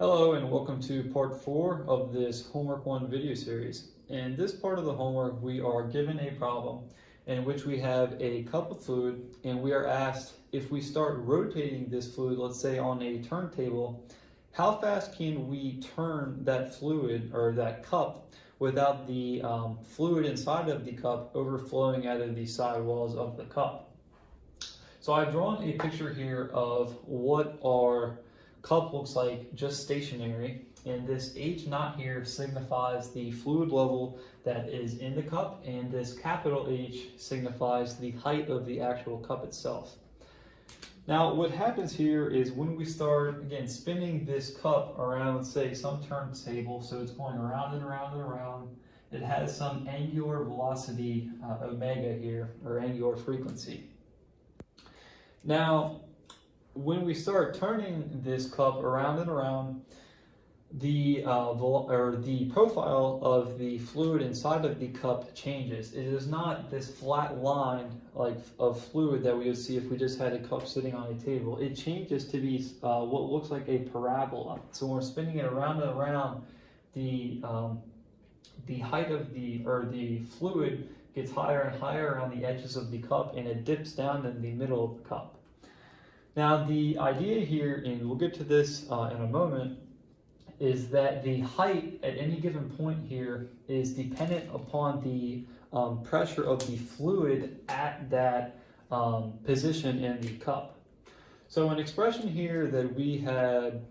Hello and welcome to part 4 of this Homework 1 video series. In this part of the homework, we are given a problem in which we have a cup of fluid and we are asked if we start rotating this fluid, let's say on a turntable, how fast can we turn that fluid or that cup without the fluid inside of the cup overflowing out of the side walls of the cup. So I've drawn a picture here of what our cup looks like just stationary, and this H knot here signifies the fluid level that is in the cup, and this capital H signifies the height of the actual cup itself. Now what happens here is when we start again spinning this cup around, let's say some turntable, so it's going around and around and around, it has some angular velocity omega here, or angular frequency. Now when we start turning this cup around and around, the profile of the fluid inside of the cup changes. It is not this flat line like of fluid that we would see if we just had a cup sitting on a table. It changes to be what looks like a parabola. So when we're spinning it around and around, the height of the fluid gets higher and higher on the edges of the cup, and it dips down in the middle of the cup. Now the idea here, and we'll get to this in a moment, is that the height at any given point here is dependent upon the pressure of the fluid at that position in the cup. So an expression here that we had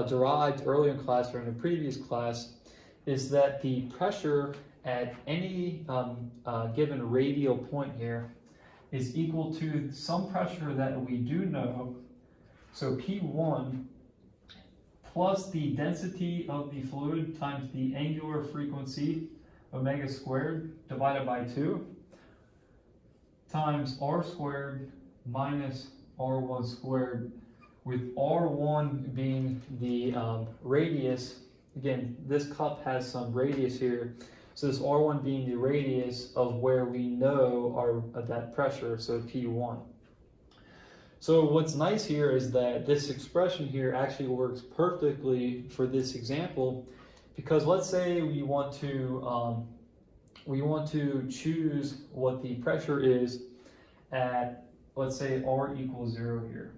derived earlier in class or in a previous class is that the pressure at any given radial point here is equal to some pressure that we do know, so P1 plus the density of the fluid times the angular frequency, omega squared, divided by 2, times R squared minus R1 squared, with R1 being the radius. Again, this cup has some radius here. So this R1 being the radius of where we know that pressure, so P1. So what's nice here is that this expression here actually works perfectly for this example, because let's say we want to choose what the pressure is at, let's say R equals 0 here.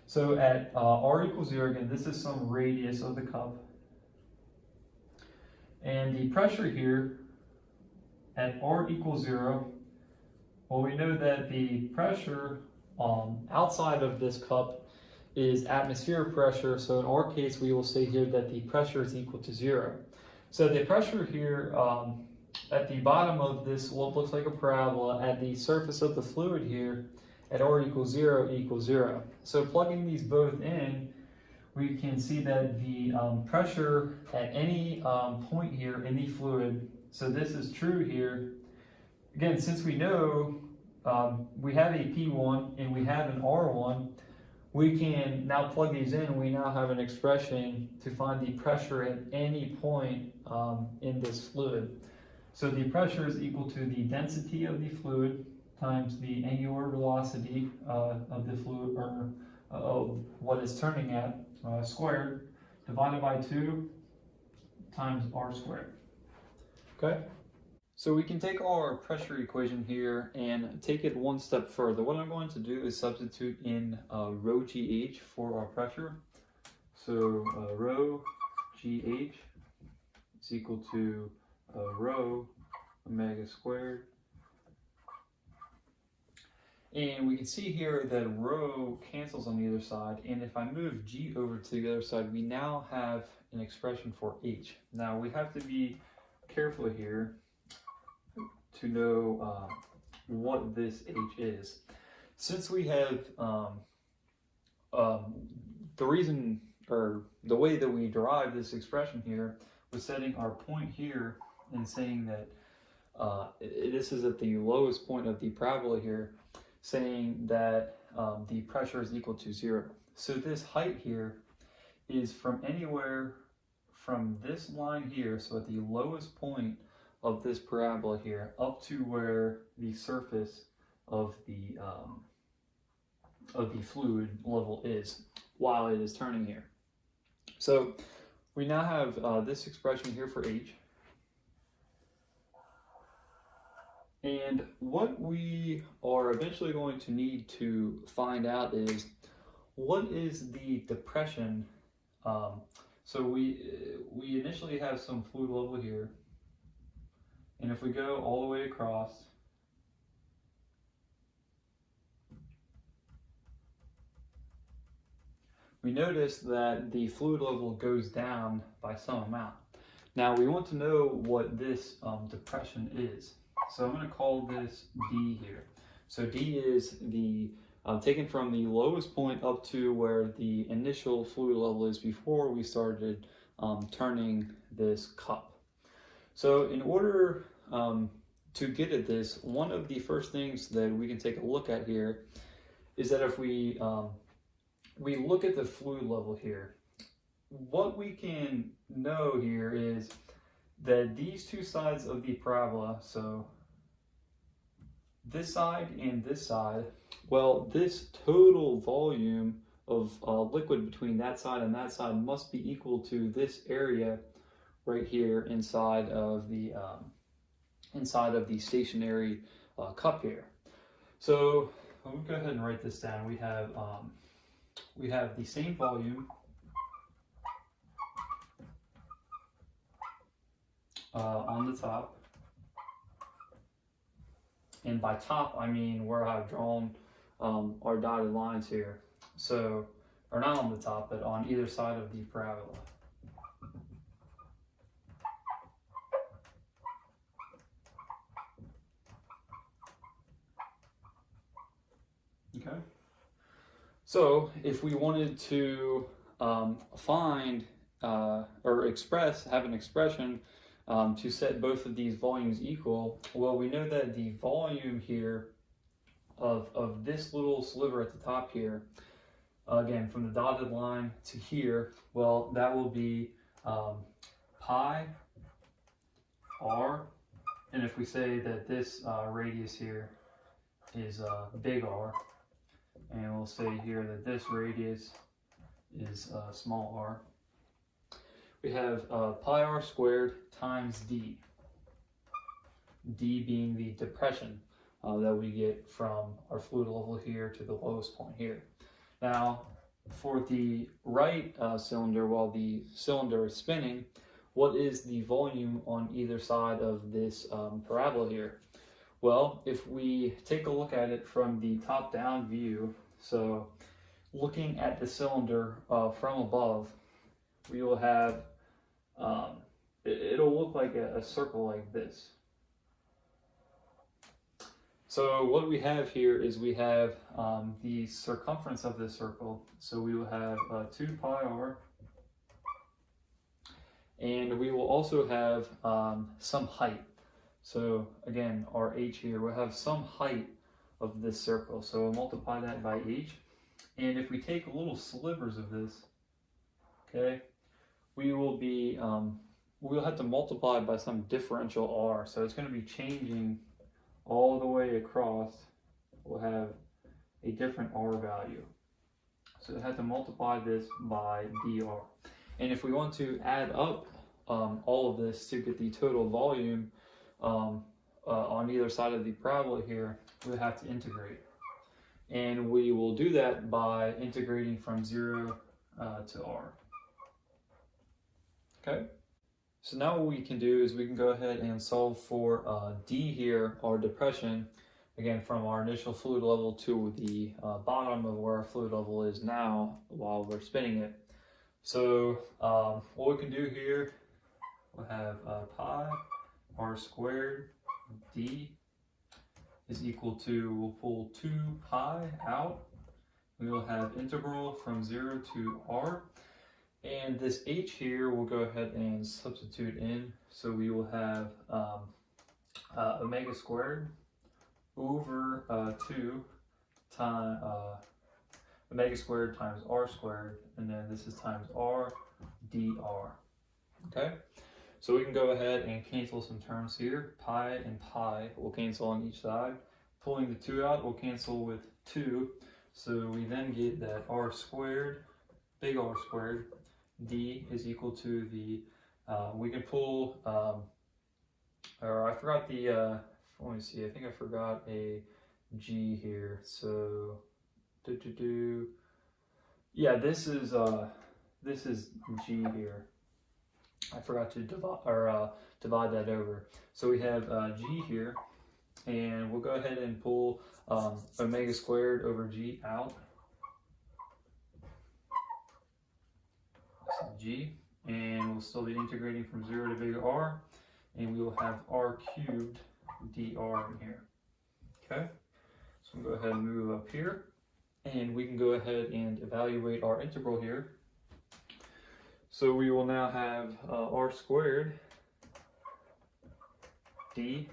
So at R equals 0, again, this is some radius of the cup. And the pressure here at R equals 0, well, we know that the pressure outside of this cup is atmospheric pressure. So in our case, we will say here that the pressure is equal to 0. So the pressure here at the bottom of this, what looks like a parabola, at the surface of the fluid here at R equals 0 equals 0. So plugging these both in, we can see that the pressure at any point here in the fluid, so this is true here. Again, since we know we have a P1 and we have an R1, we can now plug these in, and we now have an expression to find the pressure at any point in this fluid. So the pressure is equal to the density of the fluid times the angular velocity of the fluid, or of what it's turning at, squared, divided by 2 times R squared. Okay? So we can take our pressure equation here and take it one step further. What I'm going to do is substitute in rho GH for our pressure. So rho GH is equal to rho omega squared. And we can see here that rho cancels on the other side, and if I move G over to the other side, we now have an expression for H. Now we have to be careful here to know what this H is. Since we have the reason, or the way that we derive this expression here was setting our point here and saying that this is at the lowest point of the parabola here, saying that the pressure is equal to 0. So this height here is from anywhere from this line here, so at the lowest point of this parabola here, up to where the surface of the fluid level is. while it is turning here. So we now have this expression here for h. And what we are eventually going to need to find out is what is the depression. So we initially have some fluid level here, and if we go all the way across, we notice that the fluid level goes down by some amount. Now we want to know what this depression is. So I'm going to call this D here. So D is the taken from the lowest point up to where the initial fluid level is before we started turning this cup. So in order to get at this, one of the first things that we can take a look at here is that if we look at the fluid level here, what we can know here is that these two sides of the parabola, so this side and this side, well, this total volume of liquid between that side and that side must be equal to this area right here inside of the stationary cup here. So we'll go ahead and write this down. We have the same volume on the top. And by top, I mean where I've drawn our dotted lines here. So, or not on the top, but on either side of the parabola. Okay. So, if we wanted to find or express, have an expression to set both of these volumes equal, well, we know that the volume here of this little sliver at the top here, again, from the dotted line to here, well, that will be pi r, and if we say that this radius here is big R, and we'll say here that this radius is small r, we have pi r squared times d, d being the depression that we get from our fluid level here to the lowest point here. Now, for the right cylinder, while the cylinder is spinning, what is the volume on either side of this parabola here? Well, if we take a look at it from the top-down view, so looking at the cylinder from above, we will have, it'll look like a circle like this. So what we have here is we have the circumference of this circle. So we will have 2 pi r, and we will also have some height. So again, our h here, we'll have some height of this circle. So we'll multiply that by h. And if we take little slivers of this, okay, we will be, we'll have to multiply by some differential r. So it's going to be changing all the way across. We'll have a different r value. So we have to multiply this by dr. And if we want to add up all of this to get the total volume on either side of the parabola here, we have to integrate. And we will do that by integrating from 0 to r. Okay? So now what we can do is we can go ahead and solve for D here, our depression, again from our initial fluid level to the bottom of where our fluid level is now while we're spinning it. So what we can do here, we'll have pi r squared D is equal to, we'll pull 2 pi out. We will have integral from 0 to r. And this h here, we'll go ahead and substitute in. So we will have omega squared over 2 times omega squared times r squared, and then this is times r dr. Okay, so we can go ahead and cancel some terms here. Pi and pi will cancel on each side. Pulling the 2 out will cancel with 2. So we then get that r squared big R squared. D is equal to the, we can pull, or I forgot the, let me see, I think I forgot a G here. So, yeah, this is G here. I forgot to divide that over. So we have G here, and we'll go ahead and pull omega squared over G out. So G, and we'll still be integrating from 0 to big R, and we will have R cubed dr in here. Okay, so we'll go ahead and move up here, and we can go ahead and evaluate our integral here. So we will now have R squared D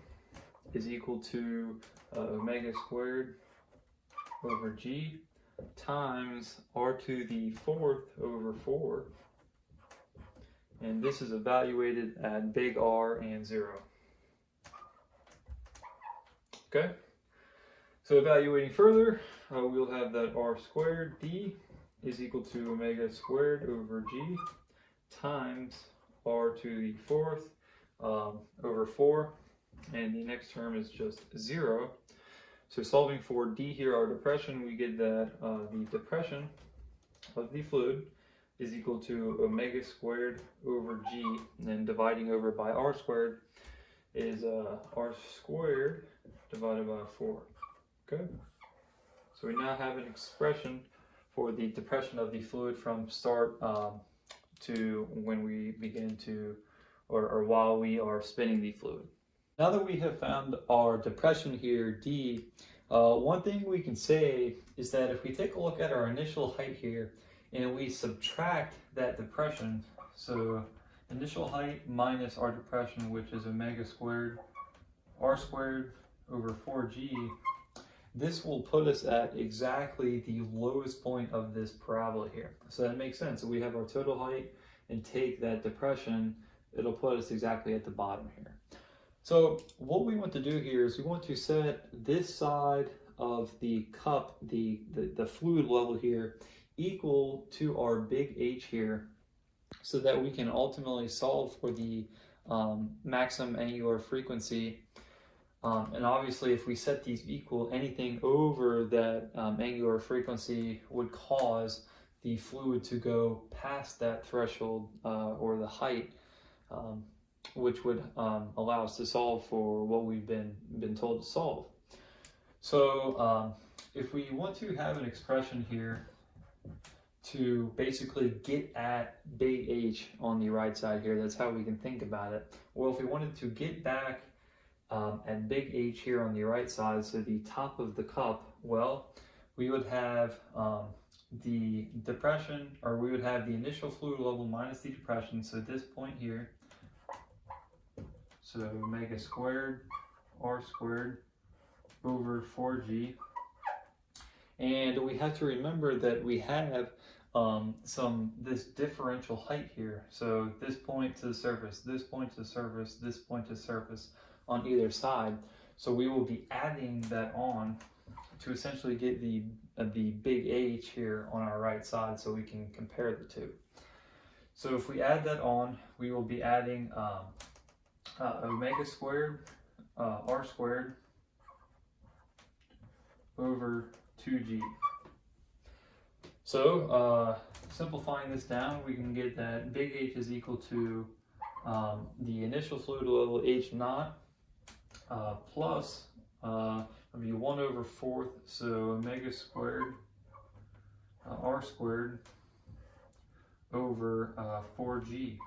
is equal to omega squared over G times R to the 4th over 4. And this is evaluated at big R and 0. Okay, so evaluating further, we'll have that R squared D is equal to omega squared over G times R to the 4th over 4, and the next term is just 0. So solving for D here, our depression, we get that the depression of the fluid is equal to omega squared over G, and then dividing over by R squared is R squared divided by 4. Okay, so we now have an expression for the depression of the fluid from start to when we begin to, or while we are spinning the fluid. Now that we have found our depression here, D, one thing we can say is that if we take a look at our initial height here and we subtract that depression, so initial height minus our depression, which is omega squared, R squared over 4G, this will put us at exactly the lowest point of this parabola here. So that makes sense. So we have our total height and take that depression, it'll put us exactly at the bottom here. So what we want to do here is we want to set this side of the cup, the fluid level here, equal to our big H here, so that we can ultimately solve for the maximum angular frequency. And obviously if we set these equal, anything over that angular frequency would cause the fluid to go past that threshold or the height, which would allow us to solve for what we've been told to solve. So if we want to have an expression here to basically get at big H on the right side here, that's how we can think about it. Well, if we wanted to get back at big H here on the right side, so the top of the cup, well, we would have the depression, or we would have the initial fluid level minus the depression, so this point here, so omega squared R squared over 4G. And we have to remember that we have this differential height here. So this point to the surface, this point to the surface, this point to the surface on either side. So we will be adding that on to essentially get the big H here on our right side, so we can compare the two. So if we add that on, we will be adding omega squared R squared over 2G. So simplifying this down, we can get that big H is equal to the initial fluid level H naught plus it'll be 1 over 4th, so omega squared R squared over 4G.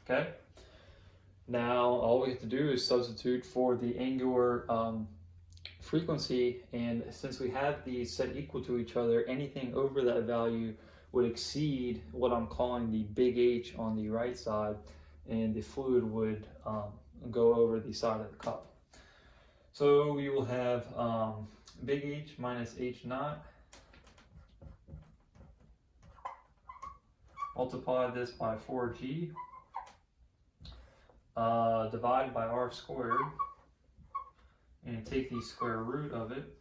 Okay? Now all we have to do is substitute for the angular frequency, and since we have these set equal to each other, anything over that value would exceed what I'm calling the big H on the right side, and the fluid would go over the side of the cup. So we will have big H minus H naught, multiply this by 4G, divide by R squared, and take the square root of it.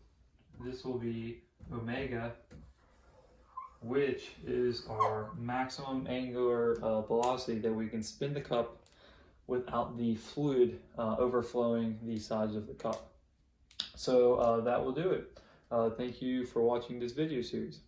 This will be omega which is our maximum angular velocity that we can spin the cup without the fluid overflowing the sides of the cup. So that will do it. Thank you for watching this video series.